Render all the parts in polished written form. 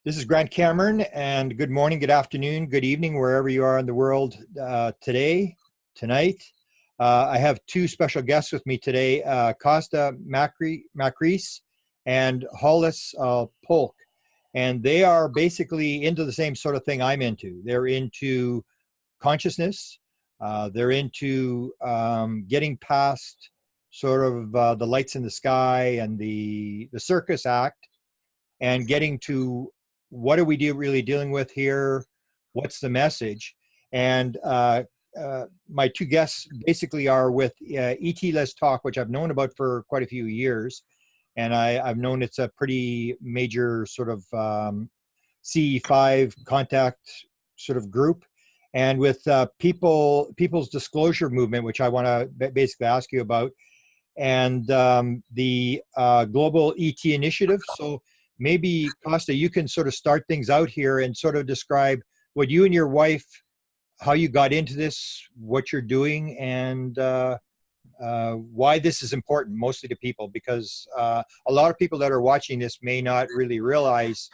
This is Grant Cameron, and good morning, good afternoon, good evening, wherever you are in the world tonight. I have two special guests with me today, Kosta Makreas and Hollis, Polk. And they are basically into the same sort of thing I'm into. They're into consciousness. They're into getting past sort of the lights in the sky and the circus act, and getting to what are we really dealing with here? What's the message? And my two guests basically are with ETletstalk, which I've known about for quite a few years. And I've known it's a pretty major sort of CE5 contact sort of group. And with People's Disclosure Movement, which I want to basically ask you about, and the Global ET Initiative. So maybe, Kosta, you can sort of start things out here and sort of describe what you and your wife, how you got into this, what you're doing, and why this is important, mostly to people, because a lot of people that are watching this may not really realize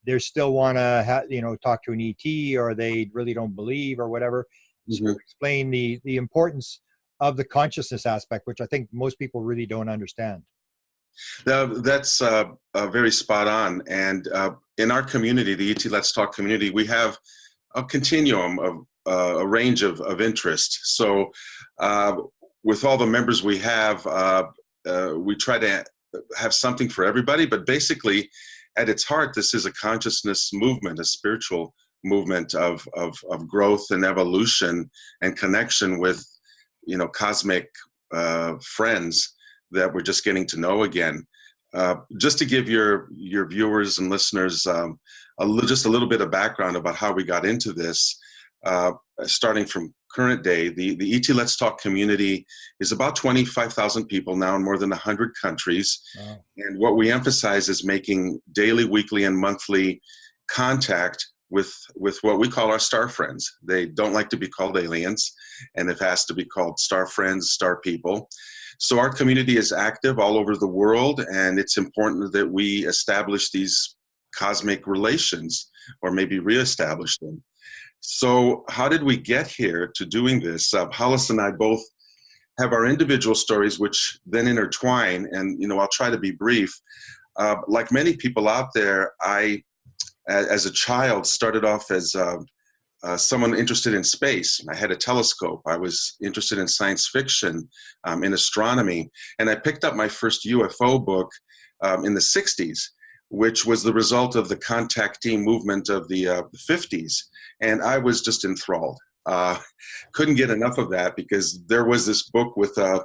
they still want to, talk to an ET, or they really don't believe, or whatever. Mm-hmm. So explain the importance of the consciousness aspect, which I think most people really don't understand. That's very spot on. And in our community, the ETletstalk community, we have a continuum of a range of interest. So with all the members we have, we try to have something for everybody. But basically, at its heart, this is a consciousness movement, a spiritual movement of growth and evolution and connection with, cosmic friends that we're just getting to know again. Just to give your viewers and listeners just a little bit of background about how we got into this, starting from current day, the ETletstalk community is about 25,000 people now in more than 100 countries. Wow. And what we emphasize is making daily, weekly, and monthly contact with what we call our star friends. They don't like to be called aliens, and it has to be called star friends, star people. So our community is active all over the world, and it's important that we establish these cosmic relations, or maybe reestablish them. So how did we get here to doing this? Hollis and I both have our individual stories, which then intertwine, and I'll try to be brief. Like many people out there, I, as a child, started off as someone interested in space. I had a telescope. I was interested in science fiction, in astronomy, and I picked up my first UFO book in the 60s, which was the result of the contactee movement of the 50s, and I was just enthralled. Couldn't get enough of that, because there was this book with a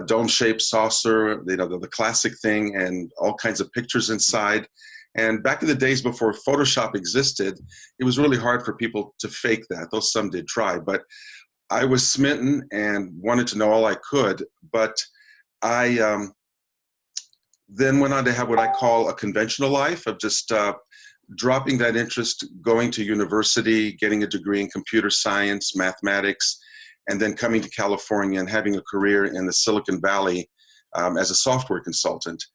dome-shaped saucer, the classic thing, and all kinds of pictures inside. And back in the days before Photoshop existed, it was really hard for people to fake that, though some did try. But I was smitten and wanted to know all I could. But I then went on to have what I call a conventional life of just dropping that interest, going to university, getting a degree in computer science, mathematics, and then coming to California and having a career in the Silicon Valley as a software consultant.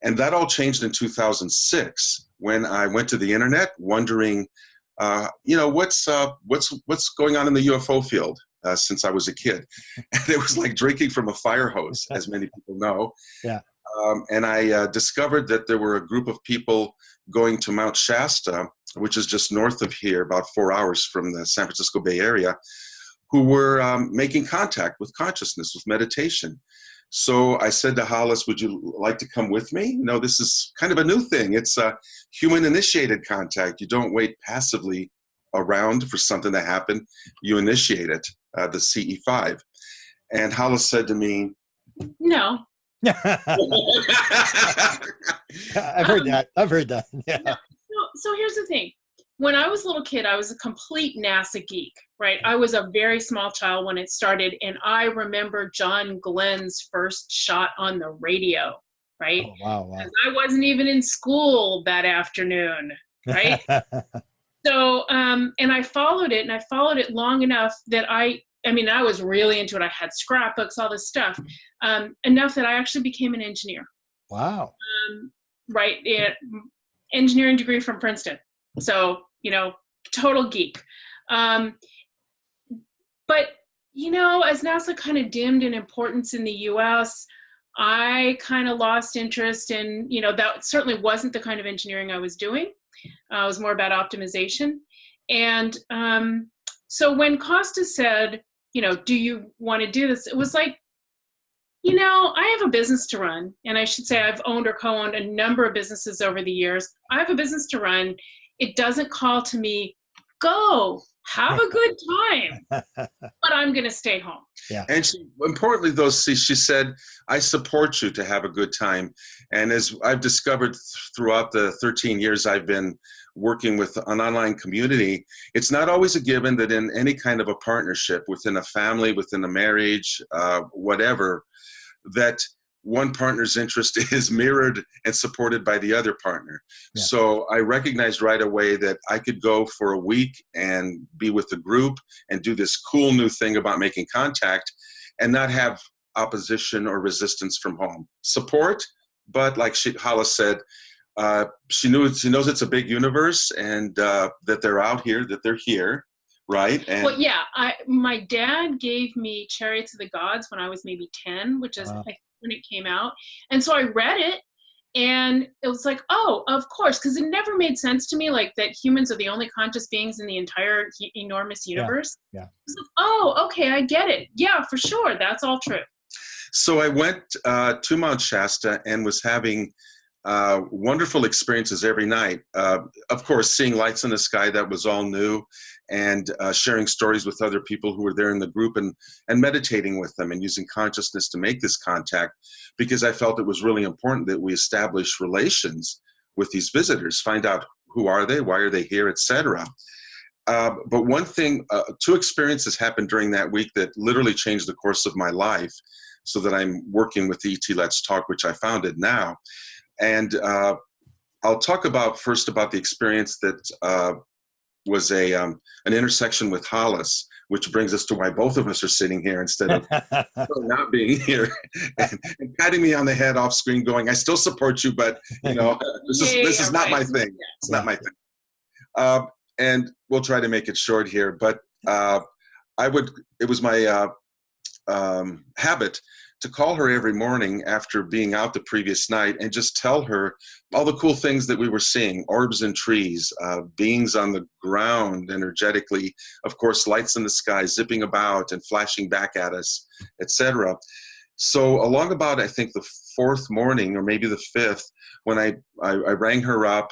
And that all changed in 2006 when I went to the internet, wondering, what's going on in the UFO field since I was a kid. And it was like drinking from a fire hose, as many people know. Yeah. And I discovered that there were a group of people going to Mount Shasta, which is just north of here, about 4 hours from the San Francisco Bay Area, who were making contact with consciousness, with meditation. So I said to Hollis, would you like to come with me? This is kind of a new thing. It's a human-initiated contact. You don't wait passively around for something to happen. You initiate it, the CE5. And Hollis said to me, no. I've heard that. Yeah. No. So here's the thing. When I was a little kid, I was a complete NASA geek, right? I was a very small child when it started, and I remember John Glenn's first shot on the radio, right? Oh, wow. Because I wasn't even in school that afternoon, right? So, and I followed it, and I followed it long enough that I was really into it. I had scrapbooks, all this stuff, enough that I actually became an engineer. Wow. Right. engineering degree from Princeton. So, total geek. But, as NASA kind of dimmed in importance in the US, I kind of lost interest in, that certainly wasn't the kind of engineering I was doing. It was more about optimization. And so when Kosta said, do you want to do this? It was like, I have a business to run. And I should say I've owned or co-owned a number of businesses over the years. I have a business to run. It doesn't call to me, go, have a good time, but I'm going to stay home. Yeah. And importantly, though, she said, I support you to have a good time. And as I've discovered throughout the 13 years I've been working with an online community, it's not always a given that in any kind of a partnership, within a family, within a marriage, whatever, that one partner's interest is mirrored and supported by the other partner. Yeah. So I recognized right away that I could go for a week and be with the group and do this cool new thing about making contact and not have opposition or resistance from home. Support, but like Hollis said, she knows it's a big universe and that they're out here, that they're here. Right. And well, yeah, my dad gave me Chariots of the Gods when I was maybe 10, which is like when it came out. And so I read it and it was like, oh, of course, because it never made sense to me like that humans are the only conscious beings in the entire enormous universe. Yeah. It was like, oh, okay, I get it. Yeah, for sure. That's all true. So I went to Mount Shasta and was having wonderful experiences every night. Of course, seeing lights in the sky, that was all new, and sharing stories with other people who were there in the group and meditating with them and using consciousness to make this contact, because I felt it was really important that we establish relations with these visitors, find out who are they, why are they here, etc. But one thing, 2 experiences happened during that week that literally changed the course of my life, so that I'm working with ETletstalk, which I founded now. And I'll talk first about the experience that was an intersection with Hollis, which brings us to why both of us are sitting here instead of not being here and patting me on the head off screen going, I still support you, but this is not my thing. It's not my thing. And we'll try to make it short here, but it was my habit to call her every morning after being out the previous night and just tell her all the cool things that we were seeing, orbs in trees, beings on the ground energetically, of course, lights in the sky zipping about and flashing back at us, etc. So along about, I think, the 4th morning or maybe the 5th, when I rang her up,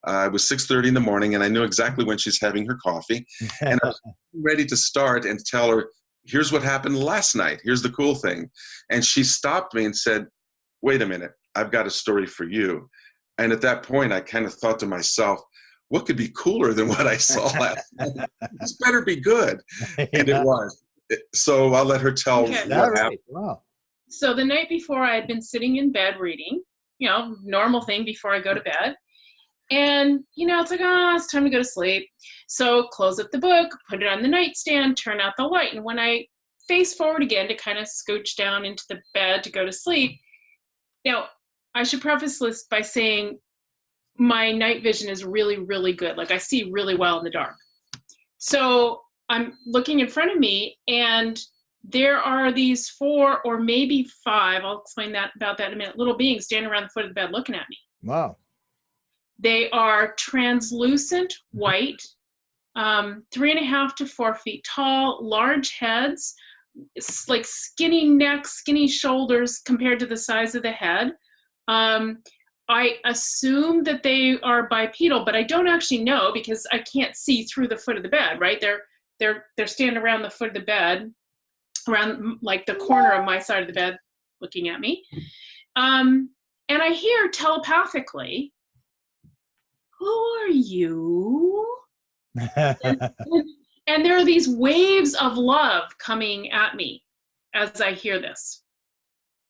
it was 6:30 in the morning and I knew exactly when she's having her coffee. And I was ready to start and tell her, here's what happened last night. Here's the cool thing. And she stopped me and said, wait a minute, I've got a story for you. And at that point, I kind of thought to myself, what could be cooler than what I saw last night? This better be good. And it was. So I'll let her tell what happened. Wow. So the night before, I had been sitting in bed reading, normal thing before I go to bed. And, it's like, it's time to go to sleep. So close up the book, put it on the nightstand, turn out the light. And when I face forward again to kind of scooch down into the bed to go to sleep, now, I should preface this by saying my night vision is really, really good. Like I see really well in the dark. So I'm looking in front of me and there are these 4 or maybe 5, I'll explain about that in a minute, little beings standing around the foot of the bed looking at me. Wow. They are translucent white, 3.5 to 4 feet tall, large heads, like skinny necks, skinny shoulders compared to the size of the head. I assume that they are bipedal, but I don't actually know because I can't see through the foot of the bed, right? They're standing around the foot of the bed, around like the corner of my side of the bed looking at me. And I hear telepathically, who are you? And there are these waves of love coming at me as I hear this.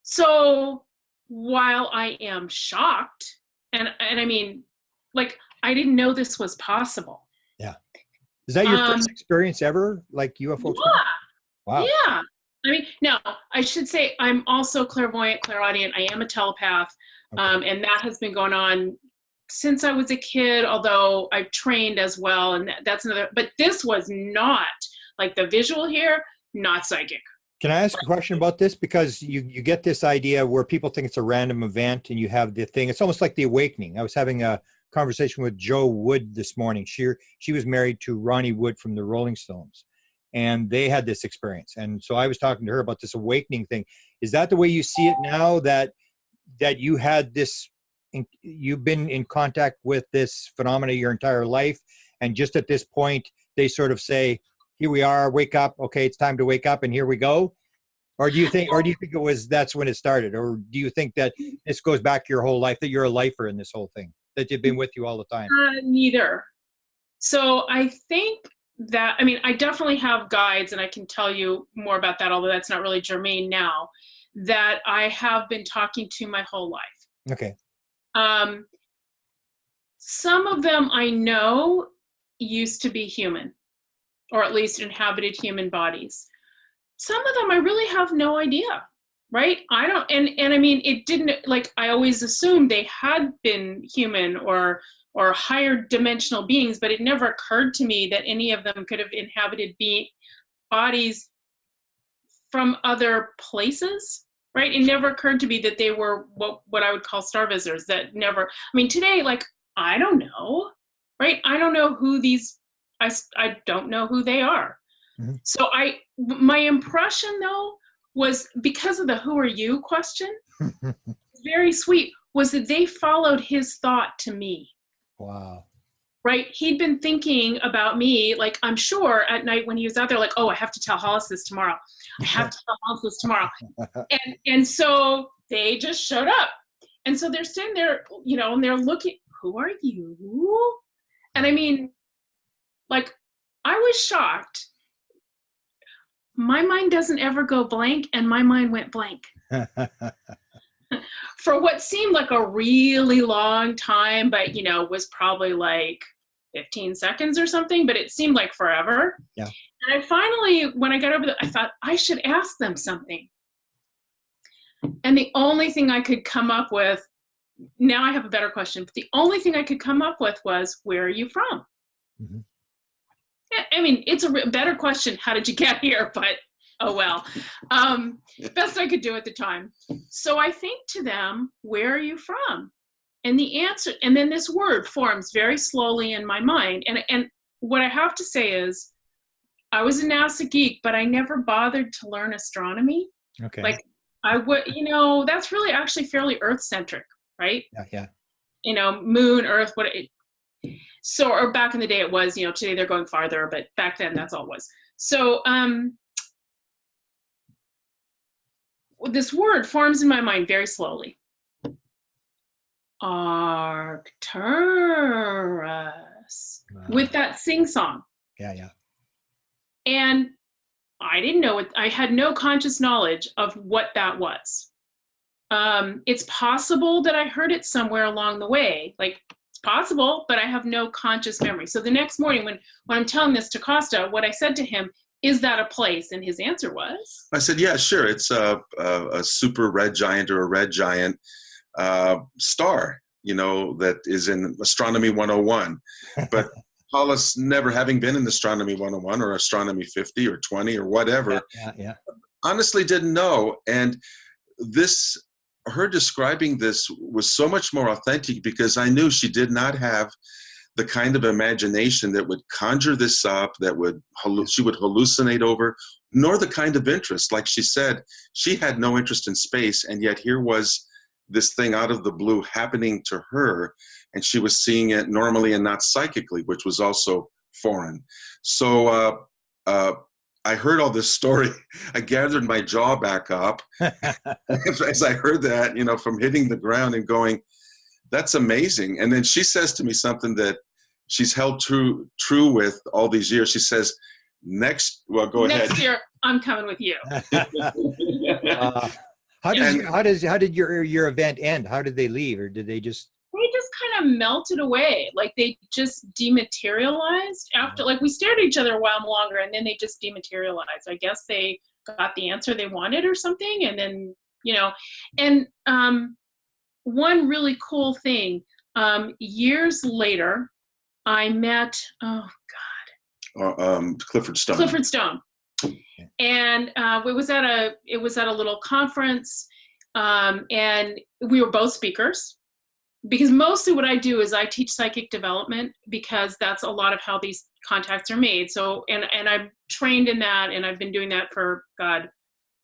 So while I am shocked, and I mean, like, I didn't know this was possible. Yeah. Is that your first experience ever, like UFO? Yeah. Wow. Yeah. I mean, no, I should say I'm also clairvoyant, clairaudient. I am a telepath. Okay. And that has been going on since I was a kid, although I've trained as well, and that's another, but this was not, like the visual here, not psychic. Can I ask a question about this? Because you get this idea where people think it's a random event and you have the thing. It's almost like the awakening. I was having a conversation with Joe Wood this morning. She was married to Ronnie Wood from the Rolling Stones, and they had this experience. And so I was talking to her about this awakening thing. Is that the way you see it now, that you had this, you've been in contact with this phenomena your entire life, and just at this point they sort of say, here we are, wake up, okay, it's time to wake up, and here we go? Or do you think it was, that's when it started? Or do you think that this goes back your whole life, that you're a lifer in this whole thing, that you've been with you all the time? Neither. So I think that, I mean, I definitely have guides, and I can tell you more about that, although that's not really germane now, that I have been talking to my whole life. Okay. Some of them I know used to be human, or at least inhabited human bodies. Some of them I really have no idea, right? I don't, and I mean, it didn't, like, I always assumed they had been human or higher dimensional beings, but it never occurred to me that any of them could have inhabited bodies from other places, right? It never occurred to me that they were what I would call star visitors. That never, I mean, today, like, I don't know, right? I don't know who these, I don't know who they are. Mm-hmm. So my impression though, was because of the who are you question, very sweet, was that they followed his thought to me. Wow. Right? He'd been thinking about me, like, I'm sure at night when he was out there, like, oh, I have to tell Hollis this tomorrow. I have to tell Hollis this tomorrow. And so they just showed up. And so they're sitting there, you know, and they're looking, who are you? And I mean, like, I was shocked. My mind doesn't ever go blank, and my mind went blank. For what seemed like a really long time, but, you know, was probably like 15 seconds or something, but it seemed like forever. Yeah. And I finally, when I got over there, I thought I should ask them something. And the only thing I could come up with, now I have a better question, but the only thing I could come up with was, where are you from? Mm-hmm. I mean, it's a better question, how did you get here? But oh well, best I could do at the time. So I think to them, where are you from? And the answer, and then this word forms very slowly in my mind. And what I have to say is, I was a NASA geek, but I never bothered to learn astronomy. Okay. Like, I would, you know, that's really actually fairly Earth-centric, right? Yeah. You know, moon, Earth, so, or back in the day it was, you know, today they're going farther, but back then that's all it was. So, this word forms in my mind very slowly. Arcturus. Wow. With that sing-song. Yeah. And I didn't know it. I had no conscious knowledge of what that was. It's possible that I heard it somewhere along the way. Like, it's possible, but I have no conscious memory. So the next morning when I'm telling this to Kosta, what I said to him, is that a place? And his answer was? I said, yeah, sure. It's a super red giant or a red giant star, you know, that is in Astronomy 101. But Hollis, never having been in Astronomy 101 or Astronomy 50 or 20 or whatever, yeah. honestly didn't know. And her describing this was so much more authentic, because I knew she did not have the kind of imagination that would conjure this up, she would hallucinate over, nor the kind of interest. Like she said, she had no interest in space, and yet here was this thing out of the blue happening to her, and she was seeing it normally and not psychically, which was also foreign. So I heard all this story. I gathered my jaw back up as I heard that, you know, from hitting the ground and going, that's amazing. And then she says to me something that she's held true with all these years. She says, next year, I'm coming with you. How did your event end? How did they leave, or did they just? They just kind of melted away. Like, they just dematerialized after, like, we stared at each other a while longer, and then they just dematerialized. I guess they got the answer they wanted or something. And then, you know, and one really cool thing, Years later, I met, Clifford Stone. Clifford Stone. And it was at a little conference, and we were both speakers, because mostly what I do is I teach psychic development, because that's a lot of how these contacts are made. So, and I'm trained in that, and I've been doing that for,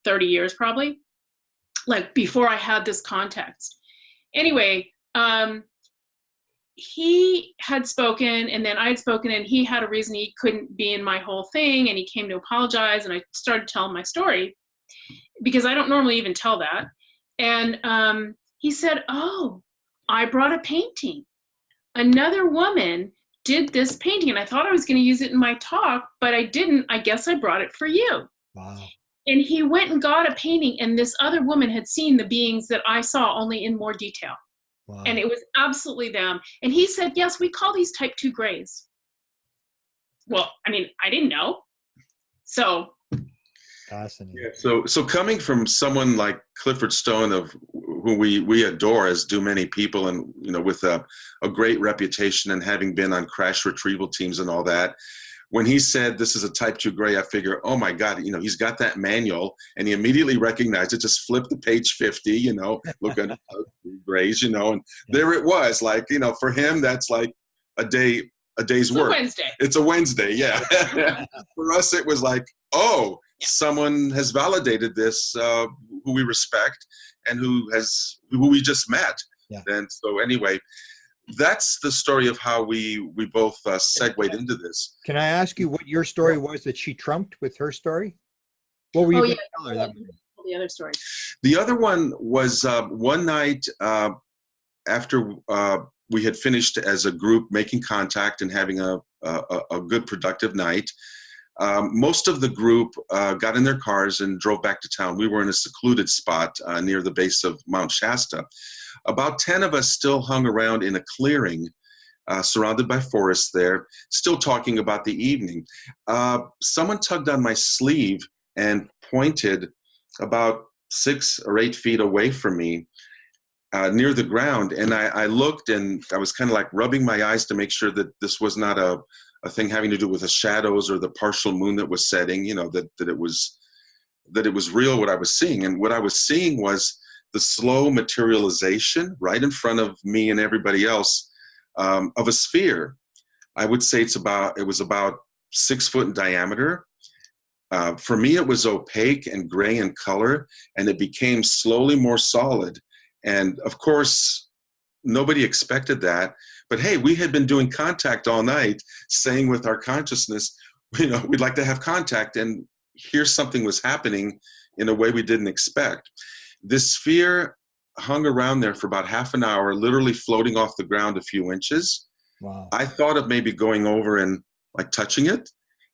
30 years probably, like before I had this context. Anyway, he had spoken, and then I had spoken, and he had a reason he couldn't be in my whole thing, and he came to apologize, and I started telling my story, because I don't normally even tell that. And he said, "Oh, I brought a painting. Another woman did this painting, and I thought I was going to use it in my talk, but I didn't. I guess I brought it for you." Wow. And he went and got a painting, and this other woman had seen the beings that I saw, only in more detail. Wow. And it was absolutely them. And he said, "Yes, we call these type 2 grays." Well, I mean, I didn't know. So. Fascinating. Yeah, so coming from someone like Clifford Stone, of who we adore, as do many people, and with a great reputation, and having been on crash retrieval teams and all that, when he said this is a type 2 gray, I figure, oh my God, he's got that manual, and he immediately recognized it. Just flip to page 50, look at grays, and there it was. Like, for him, that's like a day's work. Wednesday. It's a Wednesday, yeah. For us, it was like, oh, someone has validated this, who we respect, and who we just met. Yeah. And so anyway, that's the story of how we both segued into this. Can I ask you what your story was that she trumped with her story? What were you going to tell her? The other story. The other one was one night after we had finished as a group making contact and having a good productive night. Most of the group got in their cars and drove back to town. We were in a secluded spot near the base of Mount Shasta. About 10 of us still hung around in a clearing surrounded by forests there, still talking about the evening. Someone tugged on my sleeve and pointed about 6 or 8 feet away from me near the ground. And I looked, and I was kind of like rubbing my eyes to make sure that this was not a thing having to do with the shadows or the partial moon that was setting, that it was real, what I was seeing. And what I was seeing was the slow materialization right in front of me and everybody else of a sphere. I would say it was about 6 foot in diameter. For me, it was opaque and gray in color, and it became slowly more solid. And of course, nobody expected that. But hey, we had been doing contact all night, saying with our consciousness, we'd like to have contact. And here something was happening in a way we didn't expect. This sphere hung around there for about half an hour, literally floating off the ground a few inches. Wow. I thought of maybe going over and like touching it,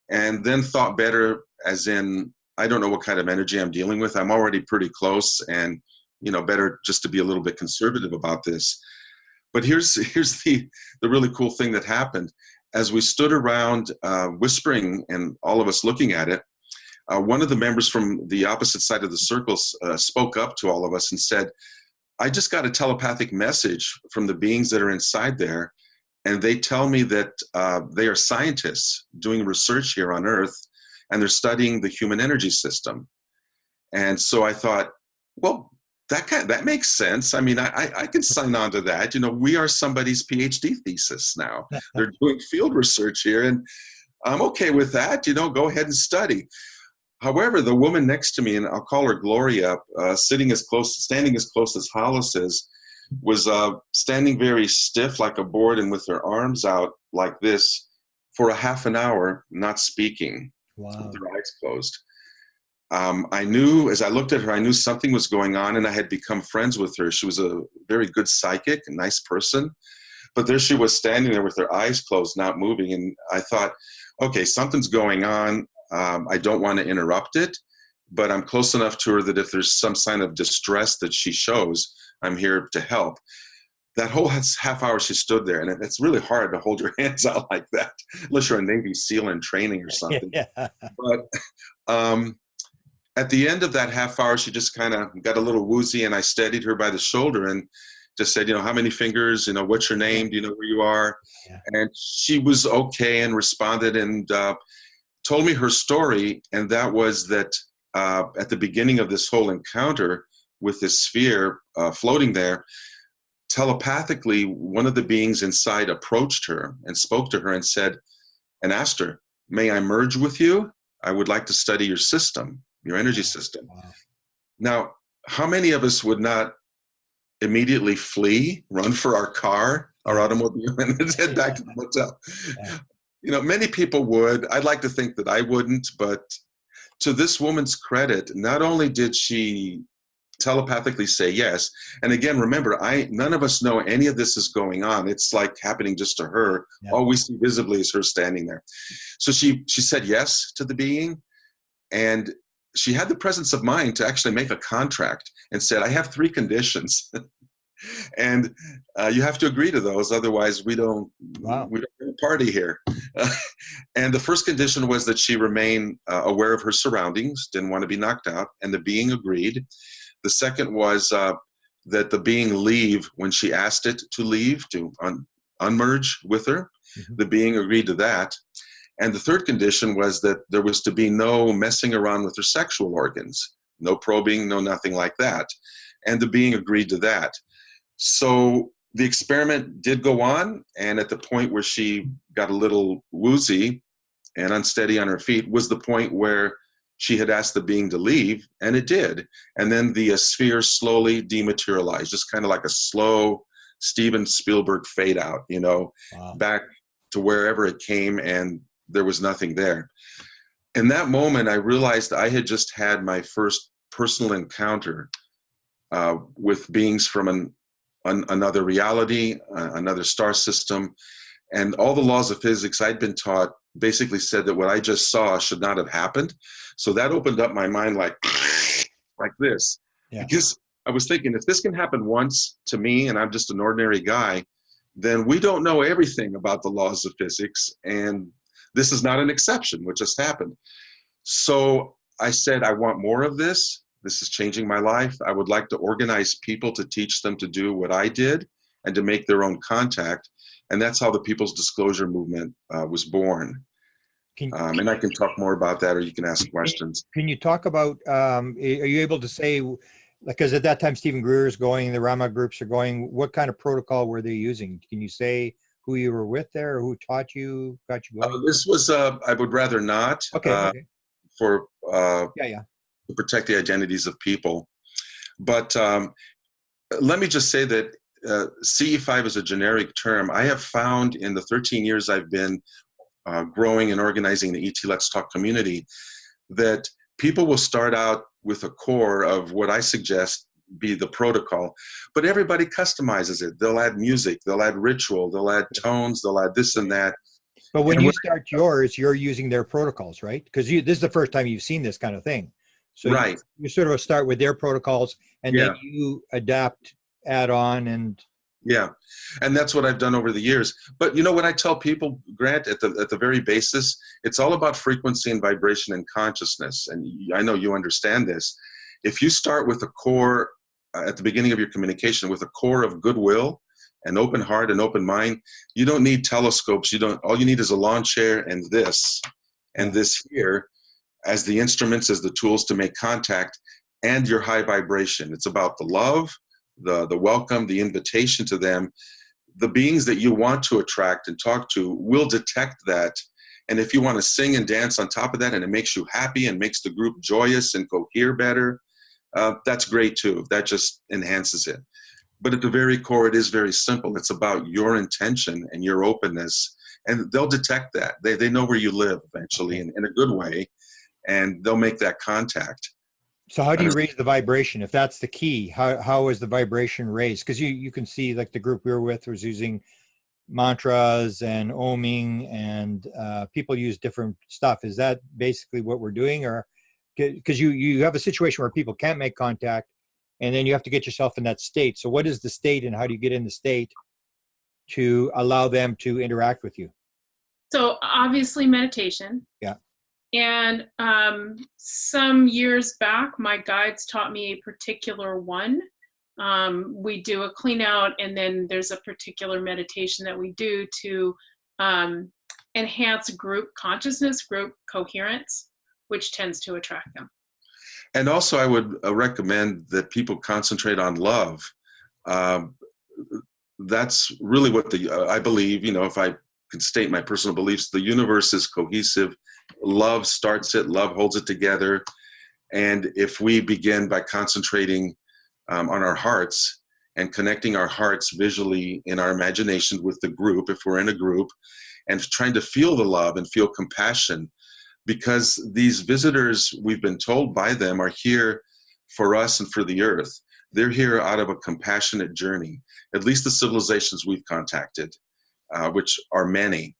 and then thought better, as in, I don't know what kind of energy I'm dealing with. I'm already pretty close, and better just to be a little bit conservative about this. But here's the really cool thing that happened. As we stood around whispering and all of us looking at it, one of the members from the opposite side of the circles spoke up to all of us and said, "I just got a telepathic message from the beings that are inside there, and they tell me that they are scientists doing research here on Earth, and they're studying the human energy system." And so I thought, well, that makes sense. I mean, I can sign on to that. We are somebody's PhD thesis now. They're doing field research here, and I'm okay with that. Go ahead and study. However, the woman next to me, and I'll call her Gloria, standing as close as Hollis is, was standing very stiff like a board and with her arms out like this for a half an hour, not speaking. Wow. With her eyes closed. I knew, as I looked at her, I knew something was going on, and I had become friends with her. She was a very good psychic, a nice person. But there she was standing there with her eyes closed, not moving. And I thought, okay, something's going on. I don't want to interrupt it, but I'm close enough to her that if there's some sign of distress that she shows, I'm here to help. That whole half hour she stood there, and it's really hard to hold your hands out like that, unless you're a Navy SEAL in training or something. Yeah. But at the end of that half hour, she just kind of got a little woozy, and I steadied her by the shoulder, and just said, how many fingers, what's your name? Do you know where you are? Yeah. And she was okay and responded and told me her story. And that was that at the beginning of this whole encounter with this sphere floating there, telepathically, one of the beings inside approached her and spoke to her and said, and asked her, may I merge with you? I would like to study your system, your energy system. Wow. Now, how many of us would not immediately flee, run for our car, our automobile, and head back to the hotel? Yeah. Many people would. I'd like to think that I wouldn't, but to this woman's credit, not only did she telepathically say yes, and again, remember, none of us know any of this is going on. It's like happening just to her. Yeah. All we see visibly is her standing there. So she said yes to the being, and she had the presence of mind to actually make a contract and said, I have 3 conditions. And you have to agree to those, otherwise we don't have a party here. And the first condition was that she remain aware of her surroundings, didn't want to be knocked out, and the being agreed. The second was that the being leave when she asked it to leave, to unmerge with her. Mm-hmm. The being agreed to that. And the third condition was that there was to be no messing around with her sexual organs, no probing, no nothing like that. And the being agreed to that. So the experiment did go on, and at the point where she got a little woozy and unsteady on her feet was the point where she had asked the being to leave, and it did. And then the sphere slowly dematerialized, just kind of like a slow Steven Spielberg fade out, back to wherever it came, and there was nothing there. In that moment, I realized I had just had my first personal encounter with beings from another reality, another star system, and all the laws of physics I'd been taught basically said that what I just saw should not have happened. So that opened up my mind like this. Yeah. Because I was thinking, if this can happen once to me and I'm just an ordinary guy, then we don't know everything about the laws of physics, and this is not an exception, what just happened. So I said, I want more of this. This is changing my life. I would like to organize people to teach them to do what I did and to make their own contact. And that's how the People's Disclosure Movement was born. And I can talk more about that, or you can ask questions. Can you talk about, are you able to say, because at that time Stephen Greer is going, the Rama groups are going, what kind of protocol were they using? Can you say who you were with there, or who taught you, got you going? This was, I would rather not. Okay. For to protect the identities of people. But let me just say that CE5 is a generic term. I have found in the 13 years I've been growing and organizing the ETletstalk community that people will start out with a core of what I suggest be the protocol, but everybody customizes it. They'll add music, they'll add ritual, they'll add tones, they'll add this and that. But when you start yours, you're using their protocols, right? Because this is the first time you've seen this kind of thing. So right. You sort of start with their protocols, and then you adapt, add on, and and that's what I've done over the years. But what I tell people, Grant, at the very basis, it's all about frequency and vibration and consciousness. And I know you understand this. If you start with a core at the beginning of your communication with a core of goodwill, an open heart, an open mind, you don't need telescopes. All you need is a lawn chair and this here as the instruments, as the tools to make contact, and your high vibration. It's about the love, the welcome, the invitation to them. The beings that you want to attract and talk to will detect that. And if you want to sing and dance on top of that, and it makes you happy and makes the group joyous and cohere better, that's great too. That just enhances it. But at the very core, it is very simple. It's about your intention and your openness, and they'll detect that. They know where you live eventually in a good way, and they'll make that contact. So how do you raise the vibration? If that's the key, how is the vibration raised? Because you can see, like the group we were with was using mantras and oming, and people use different stuff. Is that basically what we're doing? Or because you have a situation where people can't make contact, and then you have to get yourself in that state. So what is the state, and how do you get in the state to allow them to interact with you? So obviously meditation. Yeah. And some years back, my guides taught me a particular one We do a clean out, and then there's a particular meditation that we do to enhance group consciousness, group coherence, which tends to attract them. And also, I would recommend that people concentrate on love. That's really what I believe, if I can state my personal beliefs, the universe is cohesive. Love starts it, love holds it together. And if we begin by concentrating on our hearts and connecting our hearts visually in our imagination with the group, if we're in a group, and trying to feel the love and feel compassion, because these visitors, we've been told by them, are here for us and for the earth. They're here out of a compassionate journey, at least the civilizations we've contacted, which are many.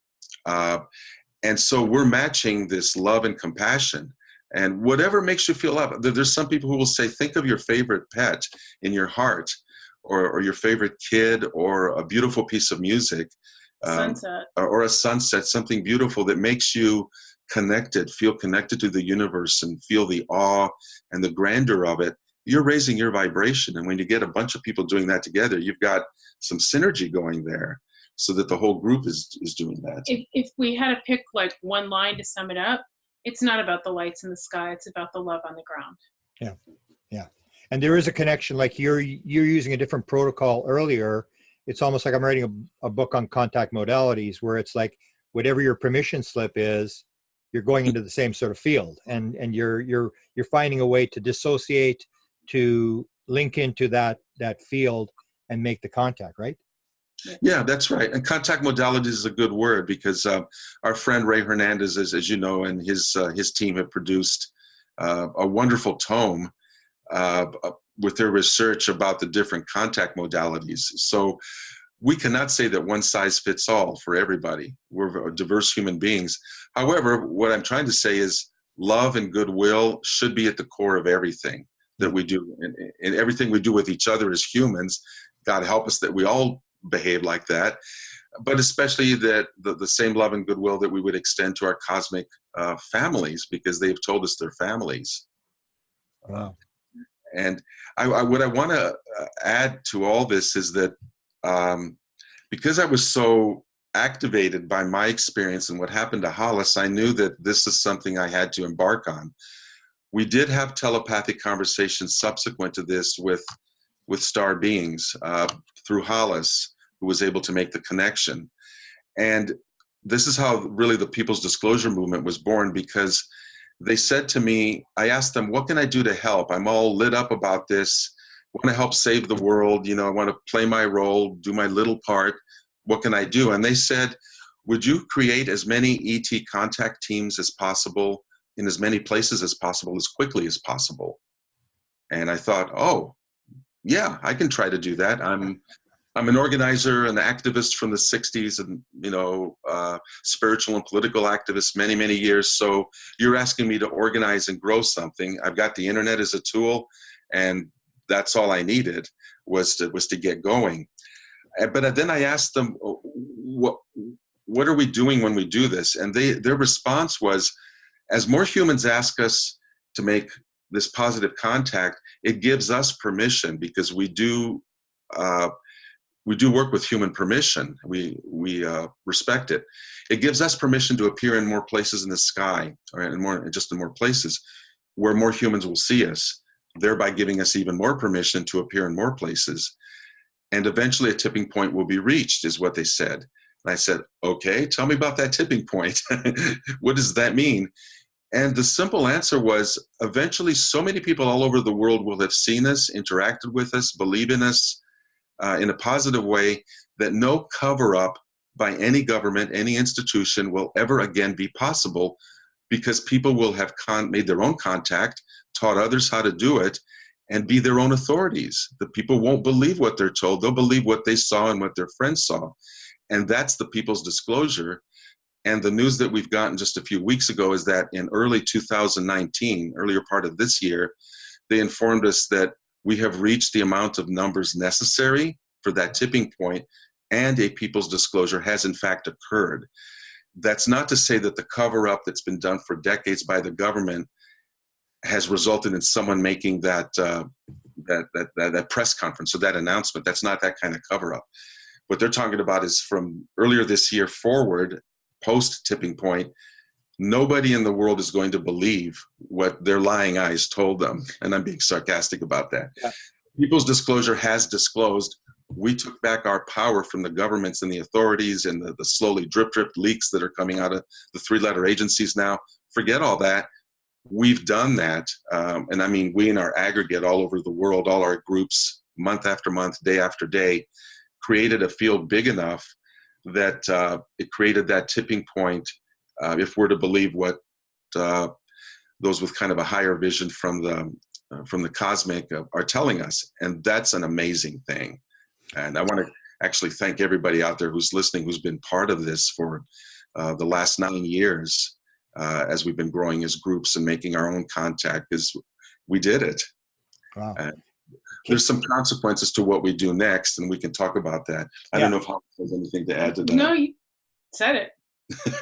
And so we're matching this love and compassion. And whatever makes you feel love, there's some people who will say, think of your favorite pet in your heart, or your favorite kid, or a beautiful piece of music, Sunset. or a sunset, something beautiful that makes you connected, feel connected to the universe and feel the awe and the grandeur of it. You're raising your vibration. And when you get a bunch of people doing that together, you've got some synergy going there, so that the whole group is doing that. If we had to pick like one line to sum it up, it's not about the lights in the sky, it's about the love on the ground. Yeah. And there is a connection, like you're using a different protocol earlier. It's almost like I'm writing a book on contact modalities, where it's like whatever your permission slip is, you're going into the same sort of field, and you're finding a way to dissociate, to link into that field and make the contact, right? Yeah, that's right. And contact modalities is a good word, because our friend Ray Hernandez, as you know, and his team have produced a wonderful tome with their research about the different contact modalities. So we cannot say that one size fits all for everybody. We're diverse human beings. However, what I'm trying to say is love and goodwill should be at the core of everything that we do, and everything we do with each other as humans. God help us that we all behave like that, but especially that the same love and goodwill that we would extend to our cosmic families, because they've told us they're families. Wow. And what I want to add to all this is that because I was so activated by my experience and what happened to Hollis, I knew that this is something I had to embark on. We did have telepathic conversations subsequent to this with star beings through Hollis, who was able to make the connection. And this is how really the People's Disclosure Movement was born, because they said to me, I asked them, what can I do to help? I'm all lit up about this. I want to help save the world. I want to play my role, do my little part. What can I do? And they said, would you create as many ET contact teams as possible in as many places as possible, as quickly as possible? And I thought, oh, yeah, I can try to do that. I'm an organizer, an activist from the 60s, and spiritual and political activist many, many years. So you're asking me to organize and grow something. I've got the internet as a tool, and that's all I needed was to get going. But then I asked them, what are we doing when we do this? And their response was, as more humans ask us to make this positive contact, it gives us permission, because we do work with human permission. We respect it. It gives us permission to appear in more places in the sky, or in more places where more humans will see us, thereby giving us even more permission to appear in more places. And eventually a tipping point will be reached, is what they said. And I said, okay, tell me about that tipping point. What does that mean? And the simple answer was, eventually so many people all over the world will have seen us, interacted with us, believe in us in a positive way, that no cover-up by any government, any institution will ever again be possible, because people will have made their own contact, taught others how to do it, and be their own authorities. The people won't believe what they're told. They'll believe what they saw and what their friends saw. And that's the People's Disclosure. And the news that we've gotten just a few weeks ago is that in early 2019, earlier part of this year, they informed us that we have reached the amount of numbers necessary for that tipping point, and a People's Disclosure has in fact occurred. That's not to say that the cover-up that's been done for decades by the government has resulted in someone making that that press conference or that announcement. That's not that kind of cover-up. What they're talking about is from earlier this year forward, post tipping point, nobody in the world is going to believe what their lying eyes told them. And I'm being sarcastic about that. Yeah. People's Disclosure has disclosed we took back our power from the governments and the authorities and the slowly drip leaks that are coming out of the 3-letter agencies now. Forget all that. We've done that. And I mean, we in our aggregate all over the world, all our groups, month after month, day after day, created a field big enough that it created that tipping point, if we're to believe what those with kind of a higher vision from the cosmic are telling us. And that's an amazing thing. And I want to actually thank everybody out there who's listening, who's been part of this for the last 9 years, as we've been growing as groups and making our own contact, because we did it. Wow. There's some consequences to what we do next, and we can talk about that. I don't know if Hollis has anything to add to that. No, you said it.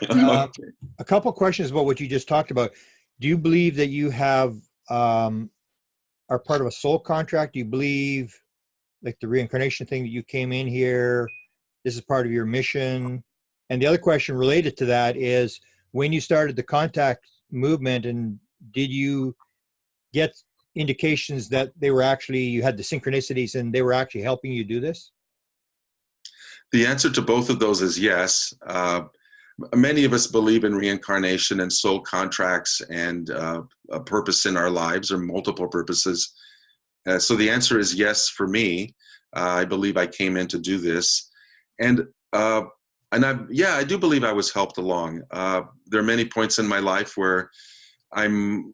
Okay. A couple questions about what you just talked about. Do you believe that you have are part of a soul contract? Do you believe, like the reincarnation thing, that you came in here, this is part of your mission? And the other question related to that is, when you started the contact movement, and did you get indications that they were actually, you had the synchronicities and they were actually helping you do this? The answer to both of those is yes. Many of us believe in reincarnation and soul contracts and a purpose in our lives, or multiple purposes. So the answer is yes for me. I believe I came in to do this. And I do believe I was helped along. There are many points in my life where I'm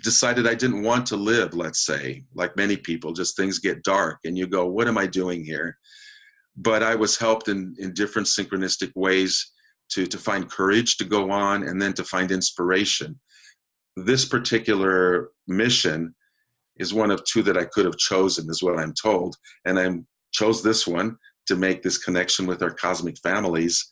decided I didn't want to live, let's say, like many people, just things get dark and you go, what am I doing here? But I was helped in different synchronistic ways to find courage to go on, and then to find inspiration. This particular mission is one of 2 that I could have chosen, is what I'm told. And I chose this one to make this connection with our cosmic families.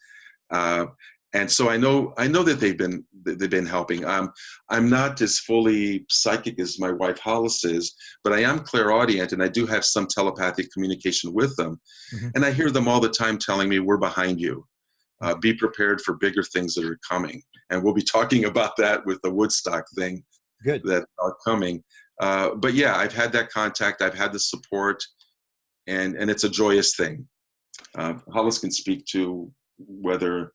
And so I know that they've been helping. I'm not as fully psychic as my wife Hollis is, but I am clairaudient, and I do have some telepathic communication with them. Mm-hmm. And I hear them all the time telling me, we're behind you. Be prepared for bigger things that are coming. And we'll be talking about that with the Woodstock thing. Good. That are coming. But yeah, I've had that contact. I've had the support, and it's a joyous thing. Hollis can speak to whether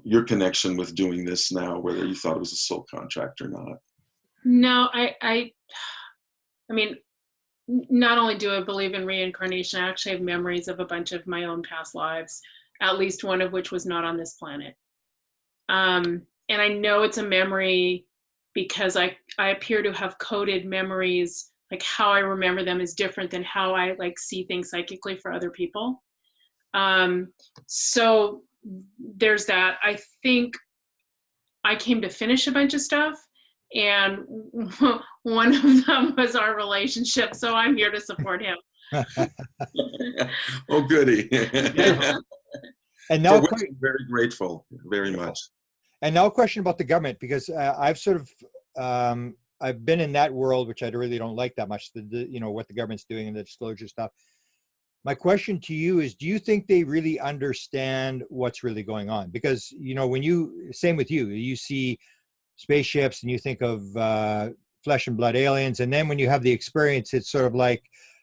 your connection with doing this now, whether you thought it was a soul contract or not. No, I mean, not only do I believe in reincarnation, I actually have memories of a bunch of my own past lives, at least one of which was not on this planet. And I know it's a memory because I appear to have coded memories, like how I remember them is different than how I like see things psychically for other people. So there's that. I think I came to finish a bunch of stuff, and one of them was our relationship. So I'm here to support him. Oh, goody. And now I'm very grateful, very much. And now a question about the government, because I've sort of, I've been in that world, which I really don't like that much, what the government's doing and the disclosure stuff. My question to you is, do you think they really understand what's really going on? Because, same with you, you see spaceships and you think of flesh and blood aliens. And then when you have the experience, it's sort of like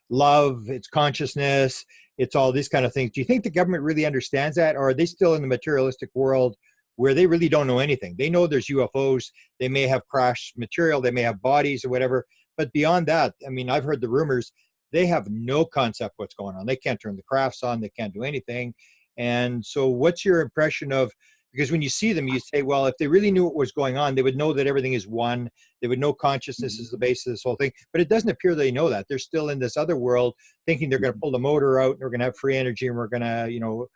love, it's consciousness, it's all these kind of things. Do you think the government really understands that? Or are they still in the materialistic world where they really don't know anything? They know there's UFOs, they may have crashed material, they may have bodies or whatever. But beyond that, I mean, I've heard the rumors, they have no concept what's going on. They can't turn the crafts on, they can't do anything. And so what's your impression of, because when you see them, you say, well, if they really knew what was going on, they would know that everything is one. They would know consciousness is the base of this whole thing. But it doesn't appear they know that. They're still in this other world thinking they're going to pull the motor out and we're going to have free energy and we're going to,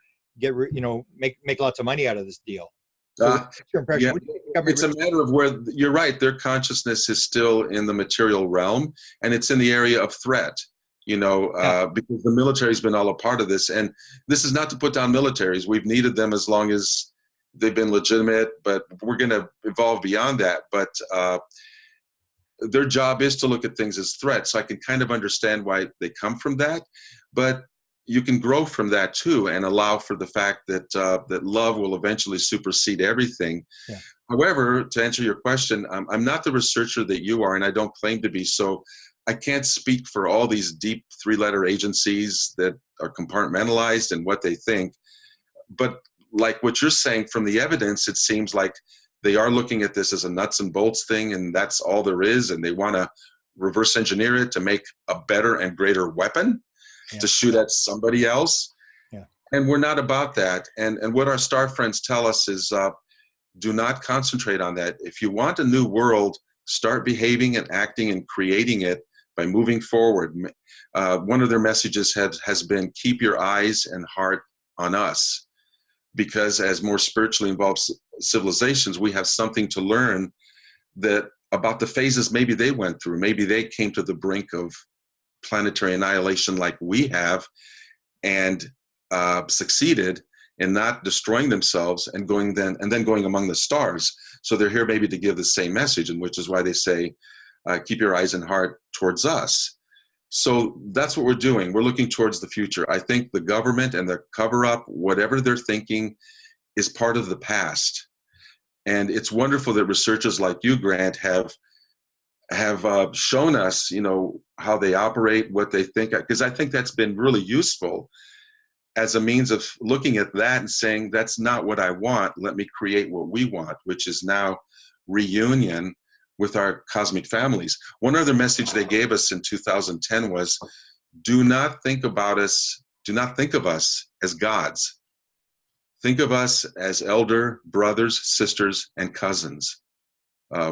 make lots of money out of this deal. So what's your impression? Yeah, it's a matter of where, you're right, their consciousness is still in the material realm, and it's in the area of threat. Because the military's been all a part of this. And this is not to put down militaries. We've needed them as long as they've been legitimate, but we're going to evolve beyond that. But their job is to look at things as threats. So I can kind of understand why they come from that, but you can grow from that too, and allow for the fact that that love will eventually supersede everything. Yeah. However, to answer your question, I'm not the researcher that you are, and I don't claim to be. So I can't speak for all these deep 3-letter agencies that are compartmentalized and what they think. But like what you're saying, from the evidence, it seems like they are looking at this as a nuts and bolts thing, and that's all there is, and they want to reverse engineer it to make a better and greater weapon to shoot at somebody else. Yeah. And we're not about that. And what our star friends tell us is, do not concentrate on that. If you want a new world, start behaving and acting and creating it by moving forward. One of their messages has been, keep your eyes and heart on us. Because as more spiritually involved civilizations, we have something to learn that about the phases maybe they went through. Maybe they came to the brink of planetary annihilation like we have, and succeeded in not destroying themselves and going among the stars. So they're here maybe to give the same message, and which is why they say, keep your eyes and heart towards us. So that's what we're doing. We're looking towards the future. I think the government and the cover-up, whatever they're thinking, is part of the past. And it's wonderful that researchers like you, Grant, have shown us, how they operate, what they think, because I think that's been really useful as a means of looking at that and saying, that's not what I want. Let me create what we want, which is now reunion with our cosmic families. One other message they gave us in 2010 was, do not think of us as gods. Think of us as elder brothers, sisters, and cousins.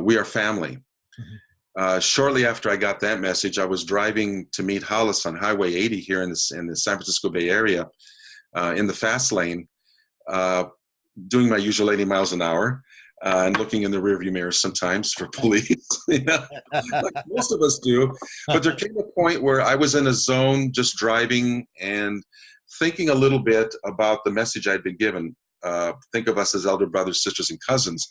We are family. Mm-hmm. Shortly after I got that message, I was driving to meet Hollis on Highway 80 here in the San Francisco Bay Area, in the fast lane, doing my usual 80 miles an hour. And looking in the rearview mirror sometimes for police, like most of us do. But there came a point where I was in a zone just driving and thinking a little bit about the message I'd been given. Think of us as elder brothers, sisters, and cousins.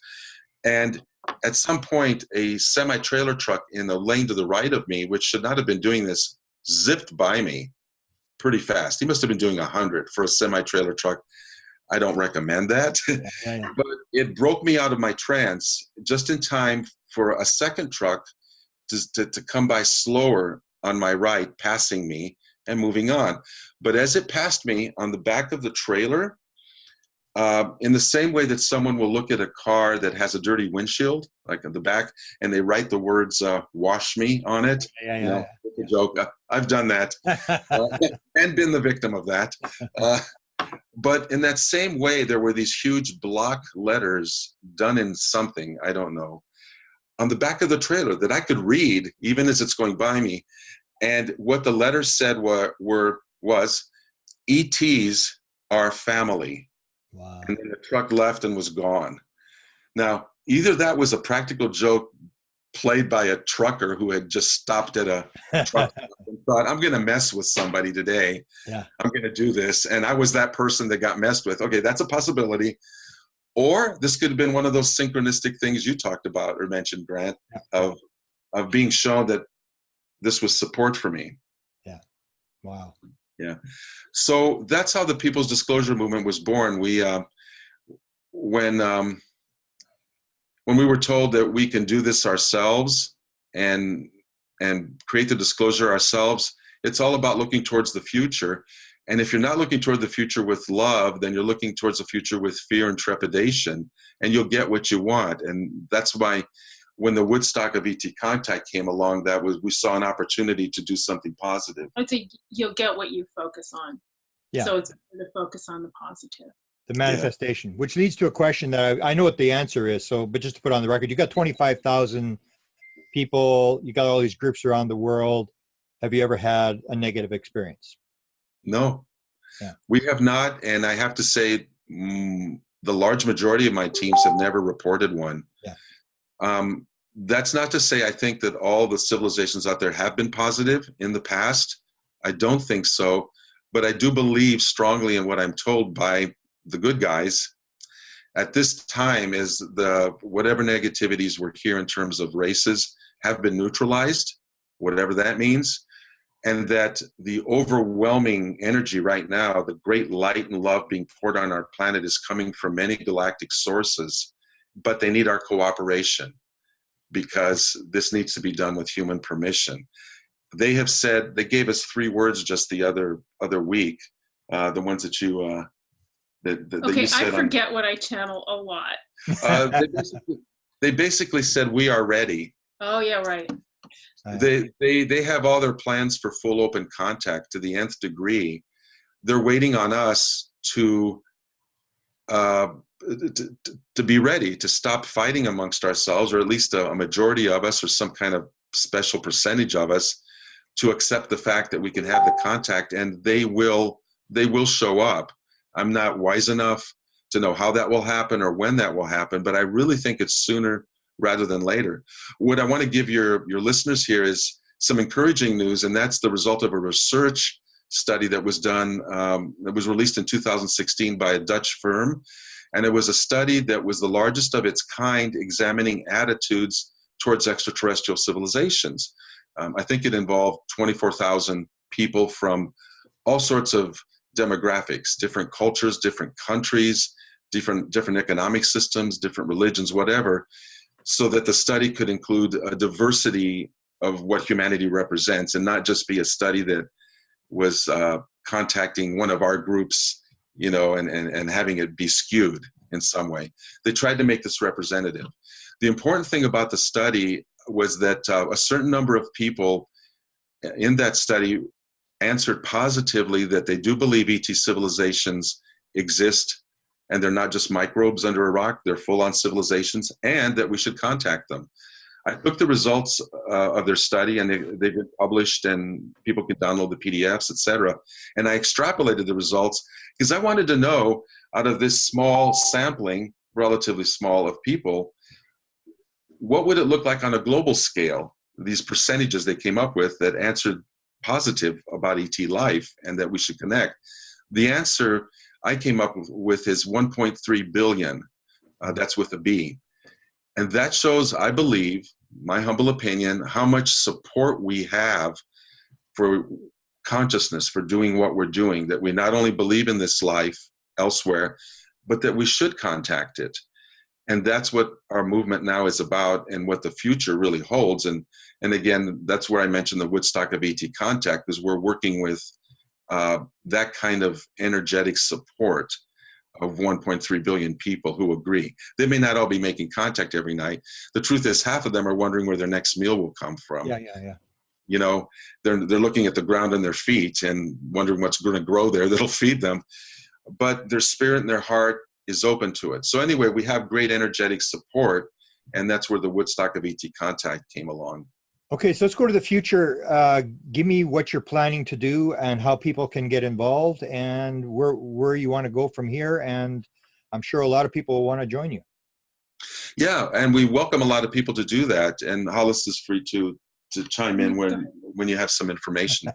And at some point, a semi-trailer truck in the lane to the right of me, which should not have been doing this, zipped by me pretty fast. He must have been doing 100 for a semi-trailer truck. I don't recommend that. Yeah. But it broke me out of my trance just in time for a second truck to come by slower on my right, passing me and moving on. But as it passed me on the back of the trailer, in the same way that someone will look at a car that has a dirty windshield, like at the back, and they write the words, wash me on it. Yeah. It's a joke. I've done that and been the victim of that. But in that same way, there were these huge block letters done in something, I don't know, on the back of the trailer that I could read even as it's going by me. And what the letters said was, ETs are family. Wow. And then the truck left and was gone. Now, either that was a practical joke played by a trucker who had just stopped at a truck and thought, I'm going to mess with somebody today. Yeah. I'm going to do this. And I was that person that got messed with. Okay, that's a possibility. Or this could have been one of those synchronistic things you talked about or mentioned, Grant, of being shown that this was support for me. Yeah. Wow. Yeah. So that's how the People's Disclosure Movement was born. We, when we were told that we can do this ourselves and create the disclosure ourselves, it's all about looking towards the future. And if you're not looking toward the future with love, then you're looking towards the future with fear and trepidation, and you'll get what you want. And that's why when the Woodstock of ET contact came along, we saw an opportunity to do something positive. I think you'll get what you focus on. Yeah. So it's to focus on the positive. The manifestation, which leads to a question that I know what the answer is. So, but just to put on the record, you got 25,000 people, you got all these groups around the world. Have you ever had a negative experience? No, we have not. And I have to say, the large majority of my teams have never reported one. Yeah. That's not to say I think that all the civilizations out there have been positive in the past. I don't think so. But I do believe strongly in what I'm told by the good guys at this time is whatever negativities were here in terms of races have been neutralized, whatever that means, and that the overwhelming energy right now, the great light and love being poured on our planet, is coming from many galactic sources, but they need our cooperation because this needs to be done with human permission. They have said, they gave us 3 words just the other week, the ones that you that Okay, you said. I forget what I channel a lot. They basically said, we are ready. Oh yeah, right. They have all their plans for full open contact to the nth degree. They're waiting on us to be ready to stop fighting amongst ourselves, or at least a majority of us, or some kind of special percentage of us, to accept the fact that we can have the contact, and they will show up. I'm not wise enough to know how that will happen or when that will happen, but I really think it's sooner rather than later. What I want to give your listeners here is some encouraging news, and that's the result of a research study that was done, that was released in 2016 by a Dutch firm. And it was a study that was the largest of its kind, examining attitudes towards extraterrestrial civilizations. I think it involved 24,000 people from all sorts of demographics, different cultures, different countries, different economic systems, different religions, whatever, so that the study could include a diversity of what humanity represents, and not just be a study that was contacting one of our groups, you know, and having it be skewed in some way. They tried to make this representative. The important thing about the study was that a certain number of people in that study answered positively that they do believe ET civilizations exist, and they're not just microbes under a rock, they're full-on civilizations, and that we should contact them. I took the results of their study, and they've been published, and people can download the PDFs, etc. And I extrapolated the results because I wanted to know, out of this small sampling, relatively small, of people, what would it look like on a global scale? These percentages they came up with that answered positive about ET life and that we should connect. The answer I came up with is 1.3 billion. That's with a B. And that shows, I believe, my humble opinion, how much support we have for consciousness, for doing what we're doing, that we not only believe in this life elsewhere, but that we should contact it. And that's what our movement now is about, and what the future really holds. And again, that's where I mentioned the Woodstock of ET contact, is we're working with that kind of energetic support of 1.3 billion people who agree. They may not all be making contact every night. The truth is, half of them are wondering where their next meal will come from. Yeah. You know, they're looking at the ground on their feet and wondering what's going to grow there that'll feed them. But their spirit and their heart is open to it. So anyway, we have great energetic support, and that's where the Woodstock of ET contact came along. Okay, so let's go to the future. Give me what you're planning to do and how people can get involved, and where you want to go from here. And I'm sure a lot of people will want to join you. Yeah, and we welcome a lot of people to do that. And Hollis is free to chime in when you have some information.